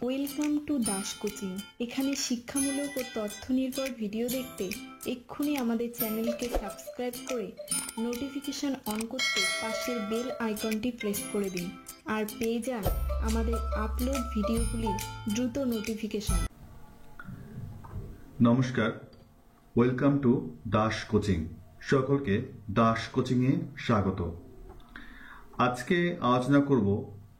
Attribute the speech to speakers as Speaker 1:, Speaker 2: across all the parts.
Speaker 1: Welcome to Das coaching. এখানে শিক্ষামূলক ও তথ্য নির্ভর ভিডিও দেখতে এক্ষুনি আমাদের চ্যানেলকে সাবস্ক্রাইব করে নোটিফিকেশন অন করতে পাশের বেল আইকনটি প্রেস করে দিন আর পেয়ে যান আমাদের আপলোড ভিডিওগুলির দ্রুত নোটিফিকেশন।
Speaker 2: নমস্কার, ওয়েলকাম টু দাস কোচিং। সকলকে দাস কোচিংয়ে স্বাগত। আজকে আলোচনা করব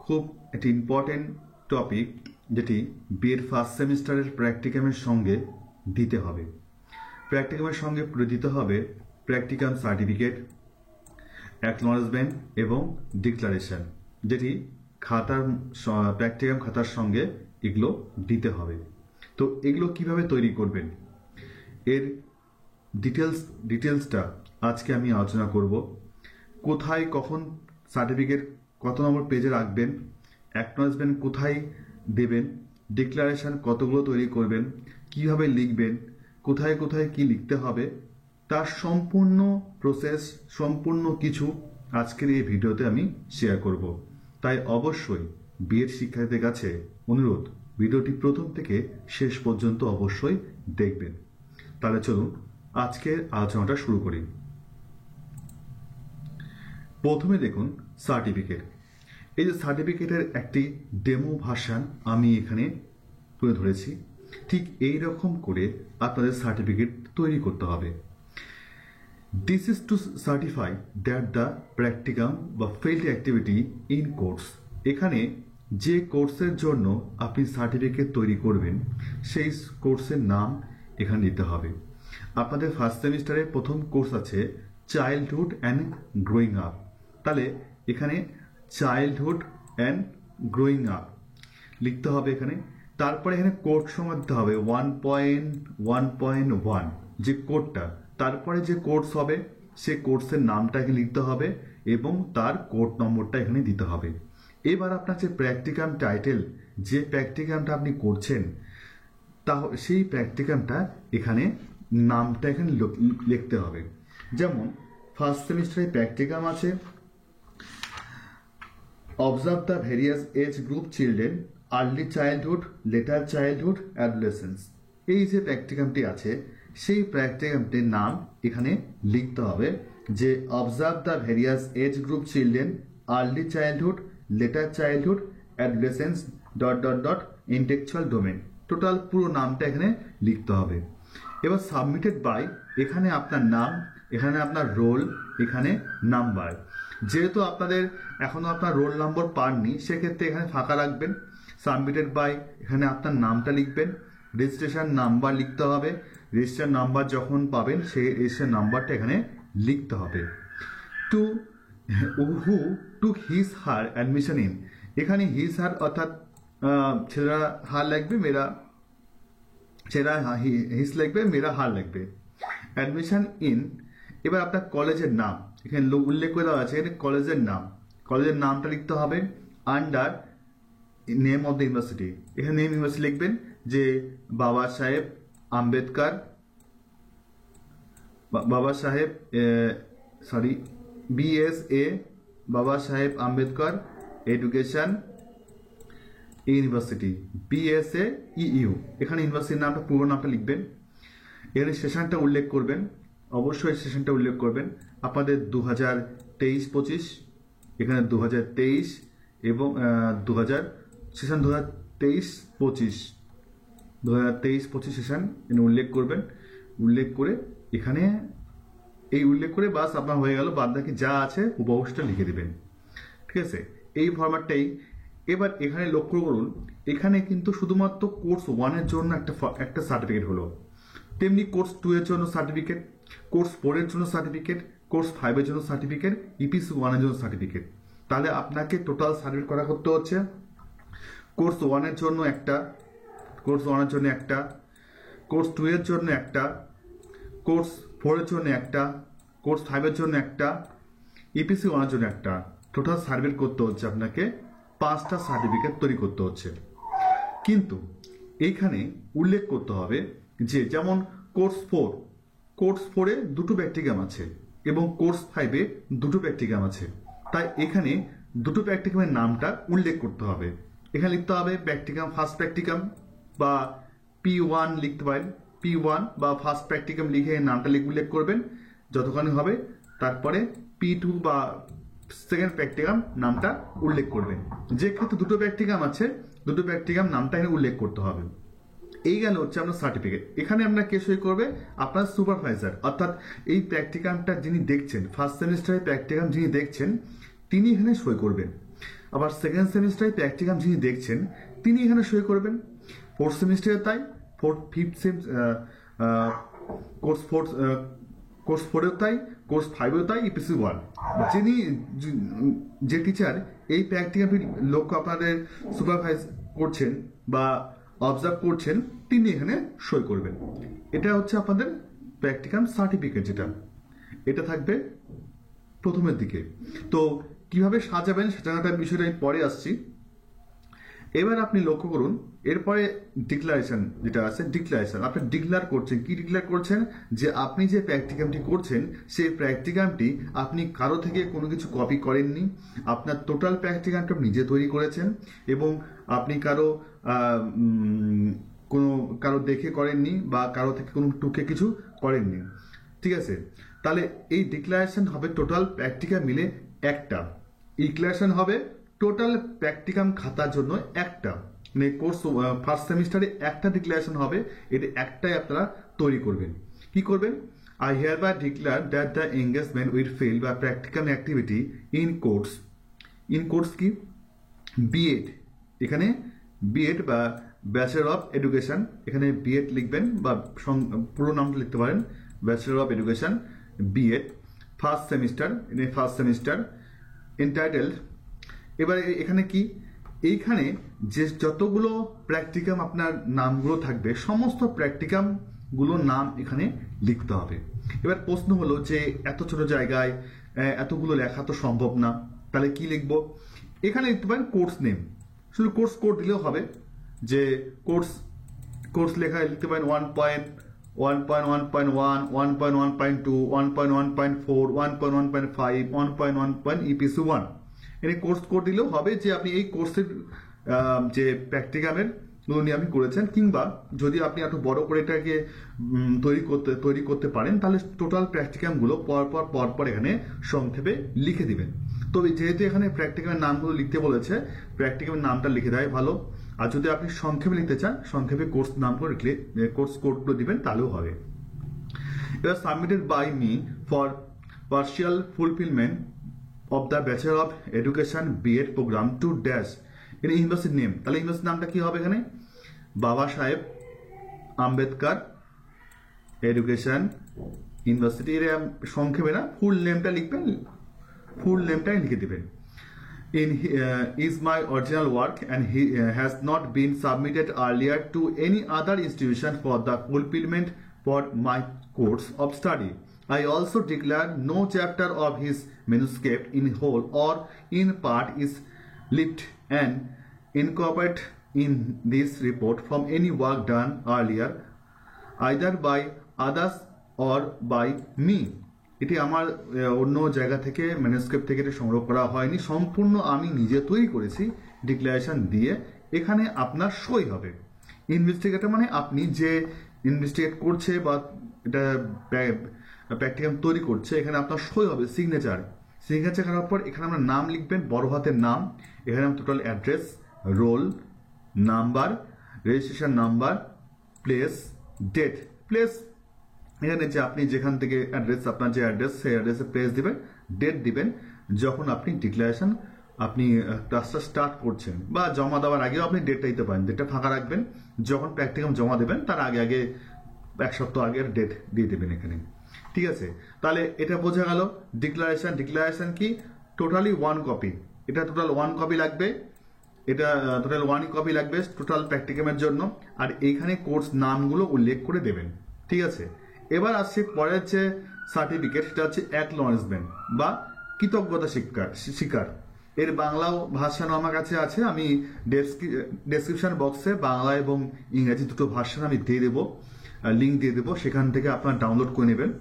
Speaker 2: খুব একটি ইম্পর্টেন্ট টপিক, যেটি বিএর ফার্স্ট সেমিস্টারের প্র্যাকটিকামের সঙ্গে দিতে হবে। প্র্যাকটিকামের সঙ্গে দিতে হবে প্র্যাকটিকাম সার্টিফিকেট, অ্যাকনলেজমেন্ট এবং ডিক্লারেশন, যেটি খাতার প্র্যাকটিকাম খাতার সঙ্গে এগুলো দিতে হবে। তো এগুলো কিভাবে তৈরি করবেন, এর ডিটেলসটা আজকে আমি আলোচনা করব। কোথায় কখন সার্টিফিকেট কত নম্বর পেজে রাখবেন, অ্যাকনলেজমেন্ট কোথায় দেবেন, ডিক্লারেশন কতগুলো তৈরি করবেন, কিভাবে লিখবেন, কোথায় কোথায় কি লিখতে হবে, তার সম্পূর্ণ প্রসেস, সম্পূর্ণ কিছু আজকের এই ভিডিওতে আমি শেয়ার করব। তাই অবশ্যই বিএড শিক্ষার্থীদের কাছে অনুরোধ, ভিডিওটি প্রথম থেকে শেষ পর্যন্ত অবশ্যই দেখবেন। তাহলে চলুন আজকের আলোচনাটা শুরু করি। প্রথমে দেখুন সার্টিফিকেট। এই যে সার্টিফিকেটের একটি ডেমো ভার্সন আমি এখানে তুলে ধরেছি। ঠিক এই রকম করে আপনাদের সার্টিফিকেট তৈরি করতে হবে। This is to certify that the practicum বা ফিল্ড অ্যাক্টিভিটি ইন কোর্স। এখানে যে কোর্সের জন্য আপনি সার্টিফিকেট তৈরি করবেন সেই কোর্সের নাম এখানে দিতে হবে। আপনাদের ফার্স্ট সেমিস্টারে প্রথম কোর্স আছে চাইল্ডহুড অ্যান্ড গ্রোয়িং আপ। তাহলে এখানে চাইল্ডহুড অ্যান্ড গ্রোয়িং আপ লিখতে হবে এখানে। তারপরে এখানে কোড সংখ্যা দিতে হবে 1.1.1 যে কোডটা। তারপরে যে কোর্স হবে সে কোর্সের নামটা এখানে লিখতে হবে এবং তার কোড নম্বরটা এখানে দিতে হবে। এবার আপনার যে প্র্যাকটিকাম টাইটেল, যে প্র্যাকটিকামটা আপনি করছেন সেই প্র্যাকটিকামটা এখানে নামটা এখানে লিখতে হবে। যেমন ফার্স্ট সেমিস্টারে প্র্যাকটিকাম আছে observe the various age group children, early childhood, later childhood, adolescence. এই যে প্র্যাকটিকামটি আছে সেই প্র্যাকটিকামটির নাম এখানে লিখতে হবে, যে observe the various age group children, early childhood, later childhood, adolescence dot dot dot intellectual domain. Total পুরো নামটা এখানে লিখতে হবে। এবার সাবমিটেড বাই, এখানে আপনার নাম, এখানে আপনার রোল, এখানে নাম্বার। যেহেতু আপনাদের এখনো আপনার রোল নম্বর পাননি সেক্ষেত্রে এখানে ফাঁকা রাখবেন। সাবমিটেড বাই, এখানে আপনার নামটা লিখবেন। রেজিস্ট্রেশন নাম্বার লিখতে হবে। রেজিস্ট্রেশন নাম্বার যখন পাবেন সেই রেজিস্ট্রেশন নাম্বারটা এখানে লিখতে হবে। To who took his her admission in, এখানে হিজ হার অর্থাৎ ছেলেরা হার লাগবে, ছেলেরা হিজ লাগবে, মেয়েরা হার লাগবে। অ্যাডমিশন ইন, এবার আপনার কলেজের নাম এখানে উল্লেখ করে দেওয়া আছে, এখানে কলেজের নাম, কলেজের নামটা লিখতে হবে। Under name of the university, এখানে নেম ইউনিভার্সিটি লিখবেন, যে বাবা সাহেব আম্বেদকর, BSA বাবা সাহেব Ambedkar education university, BSA EU। এখানে ইউনিভার্সিটির নামটা, পুরো নামটা লিখবেন। এখানে সেশনটা উল্লেখ করবেন, অবশ্যই সেশনটা উল্লেখ করবেন। আপনাদের 2023-25, এখানে 2023 এবং সেশন 2023-25 সেশন উল্লেখ করবেন। উল্লেখ করে এখানে উল্লেখ করে বাস আপনার হয়ে গেল। বাদ বাকি যা আছে উপবসটা লিখে দেবেন। ঠিক আছে, এই ফরম্যাটটাই। এবার এখানে লক্ষ্য করুন, এখানে কিন্তু শুধুমাত্র কোর্স 1 এর জন্য একটা সার্টিফিকেট হলো, তেমনি কোর্স 2 এর জন্য সার্টিফিকেট, কোর্স 4 এর জন্য সার্টিফিকেট, কোর্স 5 এর জন্য সার্টিফিকেট, EPC 1 এর জন্য সার্টিফিকেট। তাহলে আপনাকে টোটাল সার্টিফিকেট করা করতে হচ্ছে কোর্স 1 এর জন্য একটা, কোর্স 1 এর জন্য একটা, কোর্স 2 এর জন্য একটা, কোর্স 4 এর জন্য একটা, কোর্স 5 এর জন্য একটা, EPC 1 এর জন্য একটা। টোটাল সার্টিফিকেট করতে হচ্ছে আপনাকে 5টা সার্টিফিকেট তৈরি করতে হচ্ছে। কিন্তু এইখানে উল্লেখ করতে হবে যে যেমন কোর্স 4-এ 2টো প্র্যাকটিকাম আছে এবং কোর্স 5-এ 2টো প্র্যাকটিকাম আছে। তাই এখানে 2টো প্র্যাকটিকামের নামটা উল্লেখ করতে হবে। এখানে লিখতে হবে প্র্যাকটিকাম, ফার্স্ট প্র্যাকটিকাম বা P1 লিখতে পারেন, P1 বা ফার্স্ট প্র্যাকটিকাম লিখে নামটা উল্লেখ করবেন যতখানি হবে, তারপরে P2 বা সেকেন্ড প্র্যাকটিকাম নামটা উল্লেখ করবেন। যে ক্ষেত্রে দুটো প্র্যাকটিকাম আছে, দুটো প্র্যাকটিকাম নামটা এখানে উল্লেখ করতে হবে। এই গেল হচ্ছে আপনার সার্টিফিকেট। এখানে আমরা কে সই করবে? আপনার সুপারভাইজার, অর্থাৎ এই প্র্যাকটিকামটা যিনি দেখছেন, ফার্স্ট সেমিস্টারের প্র্যাকটিকাম যিনি দেখছেন তিনি এখানে সই করবেন। আবার সেকেন্ড সেমিস্টারের প্র্যাকটিকাম যিনি দেখছেন তিনি এখানে সই করবেন। ফোর্থ সেমিস্টারে তাই, কোর্স 4-এও তাই, কোর্স 5-এও তাই, EPC 1 যিনি যে টিচার এই প্র্যাকটিকামটি লক্ষ্য আপনাদের সুপারভাইজ করছেন বা অবজার্ভ করছেন তিনি এখানে সই করবেন। এটা হচ্ছে আপনাদের প্র্যাকটিকাম সার্টিফিকেট, যেটা এটা থাকবে প্রথমের দিকে। তো কিভাবে সাজাবেন সেটা বিষয়টা আমি পরে আসছি। এবার আপনি লক্ষ্য করুন, এরপরে ডিক্লারেশন যেটা আছে, ডিক্লারেশন আপনি ডিক্লেয়ার করছেন। কি ডিক্লেয়ার করছেন? যে আপনি যে প্র্যাকটিকামটি করছেন সেই প্র্যাকটিকামটি আপনি কারো থেকে কোনো কিছু কপি করেননি, আপনার টোটাল প্র্যাকটিকামটা নিজে তৈরি করেছেন এবং আপনি কারো দেখে করেননি বা কারো থেকে কোনো টুকে কিছু করেননি। ঠিক আছে, তাহলে এই ডিক্লারেশন হবে টোটাল প্র্যাকটিকাম মিলে একটা। ডিক্লারেশন হবে টোটাল প্র্যাকটিকাম খাতার জন্য একটা, মানে কোর্স ফার্স্ট সেমিস্টারে একটা ডিক্লারেশন হবে, এটা একটাই আপনারা তৈরি করবেন। কি করবেন? I hereby declare that the engagement will fail by practical activity in course কি? B.Ed, এখানে B.Ed বা ব্যাচেলর অফ এডুকেশন, এখানে B.Ed লিখবেন বা পুরো নামটা লিখতে পারেন, bachelor of education B.Ed first semester entitled. এবারে এখানে কি? এইখানে যে যতগুলো প্র্যাকটিকাম আপনার নামগুলো থাকবে সমস্ত প্র্যাকটিকাম গুলোর নাম এখানে লিখতে হবে। এবার প্রশ্ন হলো যে এত ছোট জায়গায় এতগুলো লেখা তো সম্ভব না, তাহলে কি লিখবো? এখানে লিখতে পারেন কোর্স নেম, শুধু কোর্স কোড দিলেও হবে। যে কোর্স লেখা লিখতে পারেন 1.1.1.1, 1.1.2, 1.1.4, 1.1.5, 1.1. EPC 1 এর কোর্স কোড দিলেও হবে যে আপনি এই কোর্সের যে প্র্যাকটিকামের গুলো নিয়ে আপনি করেছেন, কিংবা যদি আপনি এত বড় করে এটাকে তৈরি করতে পারেন তাহলে টোটাল প্র্যাকটিকাম গুলো পরপর এখানে সংক্ষেপে লিখে দিবেন। তবে যেহেতু এখানে প্র্যাকটিকামের নামগুলো লিখতে বলেছে, প্র্যাকটিকামের নামটা লিখে দেয় ভালো। আর যদি আপনি সংক্ষেপে লিখতে চান সংক্ষেপে কোর্স নামগুলো লিখলে কোর্স কোডগুলো দিবেন তাহলেও হবে। এবার submitted by me for partial fulfilment of the Bachelor of Education B.Ed program to dash in university name. তাহলে ইউনিভার্সিটি নামটা কি হবে? এখানে বাবা সাহেব আম্বেদকর এডুকেশন ইউনিভার্সিটি, এর সংক্ষেপে না, ফুল নেমটা লিখবেন, ফুল নেমটাই লিখে দিবেন। is my original work and he has not been submitted earlier to any other institution for the fulfillment for my course of study. I also declare no chapter of his manuscript in whole or in part is left and incorporated in this report from any work done earlier either by others or by me. এটি আমার অন্য জায়গা থেকে manuscript থেকে এটা সংগ্রহ করা হয়নি, সম্পূর্ণ আমি নিজে তৈরি করেছি ডিক্লারেশন দিয়ে। এখানে আপনার সই হবে। ইনভেস্টিগেটর মানে আপনি যে ইনভেস্টিগেট করছে বা এটা প্র্যাকটিকাম তৈরি করছে, এখানে আপনার সই হবে, সিগনেচার করার পর এখানে আমরা নাম লিখবেন, বড় হাতের নাম, এখানে total address, roll number, registration number, place, date. Place এখানে যে আপনি যেখান থেকে অ্যাড্রেস, আপনার যে অ্যাড্রেস সেই অ্যাড্রেসে প্লেস দিবেন, ডেট দিবেন যখন আপনি ডিক্লারেশন আপনি ক্লাসটা স্টার্ট করছেন, বা জমা দেওয়ার আগেও আপনি ডেটটা দিতে পারেন, ডেটটা ফাঁকা রাখবেন। যখন প্র্যাকটিকাম জমা দেবেন তার আগে এক সপ্তাহ আগের ডেট দিয়ে দেবেন এখানে। ঠিক আছে, তাহলে এটা বোঝা গেল ডিক্লারেশন কি? টোটালি 1 কপি, এটা টোটাল 1 কপি লাগবে, এটা টোটাল 1 কপি লাগবে টোটাল প্র্যাকটিকামের জন্য। আর এইখানে কোর্স নামগুলো উল্লেখ করে দেবেন। ঠিক আছে, এবার আসছে পরের যে সার্টিফিকেট, সেটা হচ্ছে অ্যাকনলেজমেন্ট বা কৃতজ্ঞতা স্বীকার। এর বাংলা ভার্সন আমার কাছে আছে, আমি ডেসক্রিপশন বক্সে বাংলা এবং ইংরেজি দুটো ভার্সন আমি দিয়ে দেবো, লিঙ্ক দিয়ে দেবো, সেখান থেকে আপনারা ডাউনলোড করে নেবেন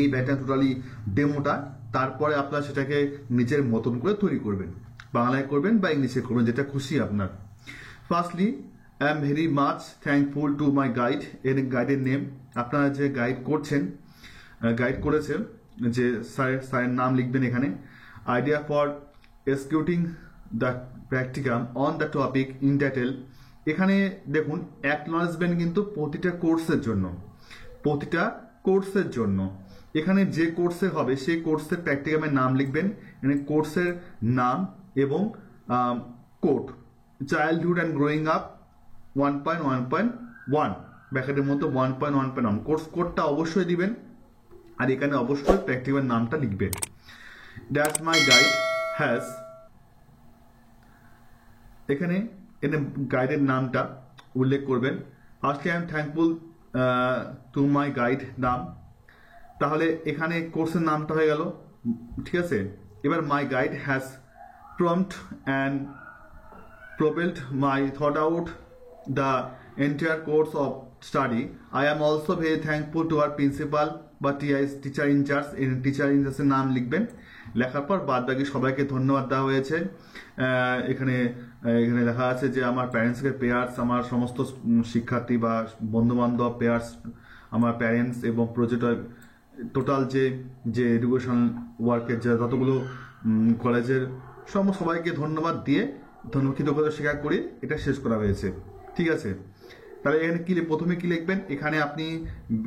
Speaker 2: এই ব্যাটা টোটালি ডেমোটা। তারপরে আপনারা সেটাকে নিজের মতন করে তৈরি করবেন। বাংলায় করবেন বা ইংলিশে করবেন, যেটা খুশি আপনার। Firstly I am very much thankful to my guide, এর গাইডের নেম, আপনারা যে গাইড করছেন, গাইড করেছেন, যে স্যারের নাম লিখবেন এখানে। Idea for executing the practicum on the topic in detail. এখানে দেখুন অ্যাকনলেজমেন্ট কিন্তু প্রতিটা কোর্সের জন্য, এখানে যে কোর্সে হবে সেই কোর্সের প্র্যাকটিকামের নাম লিখবেন, এখানে কোর্সের নাম এবং code childhood and growing up 1.1.1 ব্র্যাকেটের মতো 1.1.1 কোর্স কোডটা অবশ্যই দিবেন, আর এখানে অবশ্যই প্র্যাকটিকামের নামটা লিখবেন। দ্যাটস মাই গাইড হ্যাজ, এখানে গাইডের নামটা উল্লেখ করবেন। Firstly I am thankful to my guide নাম, তাহলে এখানে কোর্সের নামটা হয়ে গেল, ঠিক আছে। এবার my guide has prompt and propelled my thought out the entire course of study. I am also very thankful to our principal বা টিচার ইনচার্জ, টিচার ইনচার্জের নাম লিখবেন। লেখার পর বাদ বাকি সবাইকে ধন্যবাদ দেওয়া হয়েছে। এখানে লেখা আছে যে আমার প্যারেন্টসকে পেয়ার্স, আমার সমস্ত শিক্ষার্থী বা বন্ধু বান্ধব, পেয়ার্স, আমার প্যারেন্টস এবং প্রজেক্ট টোটাল যে এডুকেশন ওয়ার্কের যে যতগুলো কলেজের সবাইকে ধন্যবাদ দিয়ে কৃতজ্ঞতা স্বীকার করে এটা শেষ করা হয়েছে, ঠিক আছে। তাহলে এখানে প্রথমে কি লিখবেন, এখানে আপনি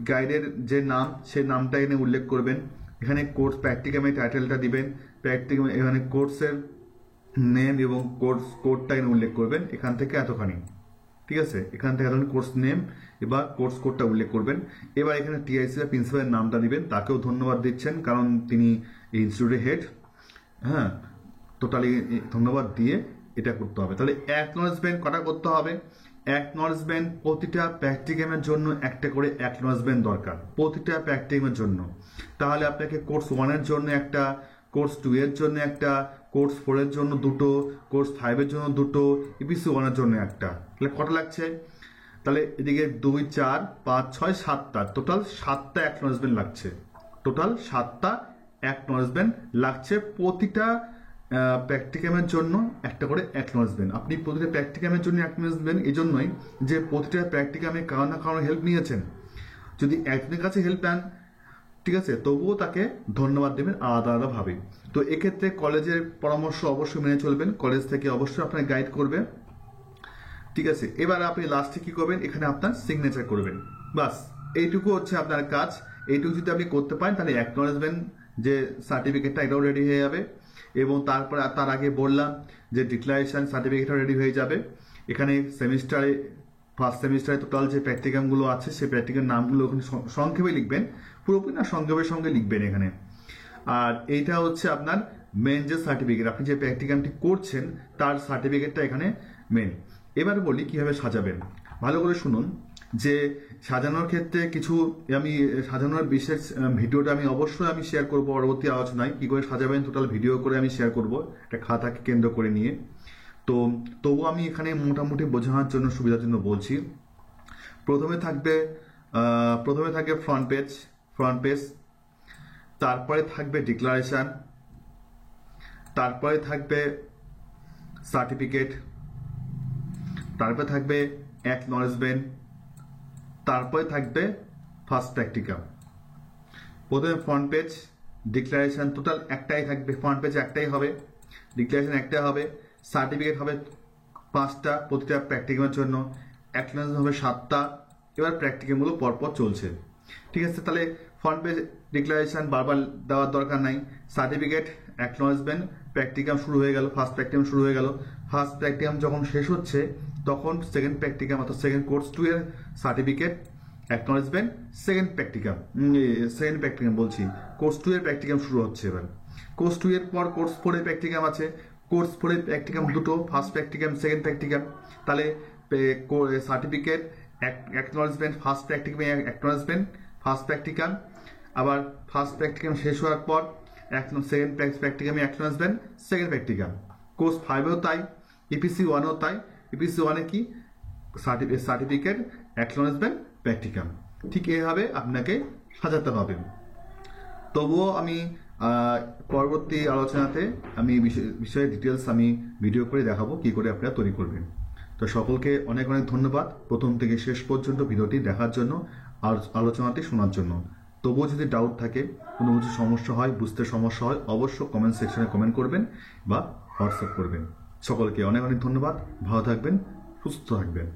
Speaker 2: গাইডের যে নাম সেই নামটা এখানে উল্লেখ করবেন, এখানে কোর্স প্র্যাকটিকামের টাইটেলটা দিবেন, প্র্যাকটিকাম এখানে কোর্সের নেম এবং কোডটা এখানে উল্লেখ করবেন, এখান থেকে এতখানি, ঠিক আছে। এখান থেকে এতখানি কোর্স নেম এবার কোর্স কোডটা উল্লেখ করবেন। এবার এখানে টিআইসি বা প্রিন্সিপালের নামটা দিবেন, তাকেও ধন্যবাদ দিচ্ছেন কারণ তিনি এই ইনস্টিটিউটের হেড, হ্যাঁ, টোটালি ধন্যবাদ দিয়ে এটা করতে হবে। তাহলে অ্যাকনলেজমেন্ট কটা করতে হবে? অ্যাকনলেজমেন্ট প্রতিটা প্র্যাকটিকামের জন্য একটা করে অ্যাকনলেজমেন্ট দরকার, প্রতিটা প্র্যাকটিকামের জন্য। তাহলে আপনাকে কোর্স 1-এর জন্য একটা, কোর্স 2-এর জন্য একটা, কোর্স 4-এর জন্য দুটো, কোর্স 5-এর জন্য দুটো, ইপিসি 1-এর জন্য একটা। তাহলে কটা লাগছে? তাহলে এদিকে 2, 4, 5, 6, 7টা, টোটাল 7টা অ্যাকনলেজমেন্ট লাগছে, টোটাল 7টা অ্যাকনলেজমেন্ট লাগছে প্রতিটা প্র্যাকটিকামের জন্য একটা করে অ্যাকনলেজমেন্ট। আপনি প্রতিটা প্র্যাকটিকামের জন্য অ্যাকনলেজমেন্ট এই জন্যই যে প্রতিটা প্র্যাকটিকামে কারো না কারো হেল্প নিয়েছেন। যদি একজনের কাছে হেল্প নেন, ঠিক আছে, তবুও তাকে ধন্যবাদ দেবেন আলাদা আলাদাভাবে। তো এক্ষেত্রে কলেজের পরামর্শ অবশ্যই মেনে চলবেন, কলেজ থেকে অবশ্যই আপনার গাইড করবে, ঠিক আছে। এবার আপনি লাস্টে কি করবেন, এখানে আপনার সিগনেচার করবেন, বাস এইটুকু হচ্ছে আপনার কাজ। এইটুকু যদি আপনি করতে পারেন তাহলে অ্যাকনলেজমেন্ট যে সার্টিফিকেটটা এটাও রেডি হয়ে যাবে, এবং তারপরে তার আগে বললাম যে ডিক্লারেশন সার্টিফিকেটও রেডি হয়ে যাবে। এখানে সেমিস্টারে, ফার্স্ট সেমিস্টারে টোটাল যে প্র্যাকটিকামগুলো আছে সেই প্র্যাকটিকাল নামগুলো ওখানে সংক্ষেপে লিখবেন, পুরোপুরি না সংক্ষেপের সঙ্গে লিখবেন এখানে। আর এইটা হচ্ছে আপনার মেন যে সার্টিফিকেট, আপনি যে প্র্যাকটিকামটি করছেন তার সার্টিফিকেটটা এখানে মেন। এবার বলি কিভাবে সাজাবেন, ভালো করে শুনুন। যে সাজানোর ক্ষেত্রে কিছু আমি সাজানোর বিশেষ ভিডিওটা আমি অবশ্যই শেয়ার করবো পরবর্তী আলোচনায়, কি করে সাজাবেন টোটাল ভিডিও করে আমি শেয়ার করবো একটা খাতাকে কেন্দ্র করে নিয়ে। তো তবু আমি এখানে মোটামুটি বোঝানোর জন্য সুবিধার জন্য বলছি। প্রথমে থাকবে ফ্রন্ট পেজ, তারপরে থাকবে ডিক্লারেশন, তারপরে থাকবে সার্টিফিকেট, তারপরে থাকবে অ্যাকনলেজমেন্ট, তারপরে থাকবে ফার্স্ট প্র্যাকটিকাম। প্রথমে ফ্রন্ট পেজ, ডিক্লারেশন, টোটাল একটাই থাকবে, ফ্রন্ট পেজ একটাই হবে, ডিক্লারেশন একটাই হবে, সার্টিফিকেট হবে 5টা প্রতিটা প্র্যাকটিকামের জন্য, অ্যাকনলেজমেন্ট হবে 7টা। এবার প্র্যাকটিকামগুলো পরপর চলছে, ঠিক আছে। তাহলে ফ্রন্ট পেজ, ডিক্লারেশন বারবার দেওয়ার দরকার নাই, সার্টিফিকেট, অ্যাকনলেজমেন্ট, প্র্যাকটিকাম শুরু হয়ে গেল, ফার্স্ট প্র্যাকটিকাম শুরু হয়ে গেল। ফার্স্ট প্র্যাকটিকাম যখন শেষ হচ্ছে তখন সেকেন্ড প্র্যাকটিকাম অর্থাৎ সেকেন্ড কোর্স 2 এর সার্টিফিকেট, অ্যাকনলেজমেন্ট, সেকেন্ড প্র্যাকটিকাম বলছি, কোর্স 2 এর প্র্যাকটিকাম শুরু হচ্ছে। এবার কোর্স 2 এর পর কোর্স 4 এর প্র্যাকটিকাম আছে, কোর্স 4 এর প্র্যাকটিকাম দুটো, ফার্স্ট প্র্যাকটিকাম, সেকেন্ড প্র্যাকটিকাম। তাহলে certificate, acknowledgement, first practicum, acknowledgement, first practicum, আবার ফার্স্ট প্র্যাকটিকাম শেষ হওয়ার পর সেকেন্ড প্র্যাকটিকামে অ্যাকনলেজমেন্ট, সেকেন্ড প্র্যাকটিকাম। কোর্স 5-এও তাই, ইপিসি 1-এও তাই। ইপিসি 1-এ কি সার্টিফিকেট, অ্যাকনলেজমেন্ট, প্র্যাকটিকাম। ঠিক এইভাবে আপনাকে সাজাতে হবে। তবুও আমি পরবর্তী আলোচনাতে আমি বিষয়ে ডিটেলস আমি ভিডিও করে দেখাবো কি করে আপনারা তৈরি করবেন। তো সকলকে অনেক অনেক ধন্যবাদ প্রথম থেকে শেষ পর্যন্ত ভিডিওটি দেখার জন্য আর আলোচনাটি শোনার জন্য। তবুও যদি ডাউট থাকে, কোনো কিছু সমস্যা হয়, বুঝতে সমস্যা হয়, অবশ্যই কমেন্ট সেকশনে কমেন্ট করবেন বা হোয়াটসঅ্যাপ করবেন। সকলকে অনেক অনেক ধন্যবাদ। ভালো থাকবেন, সুস্থ থাকবেন।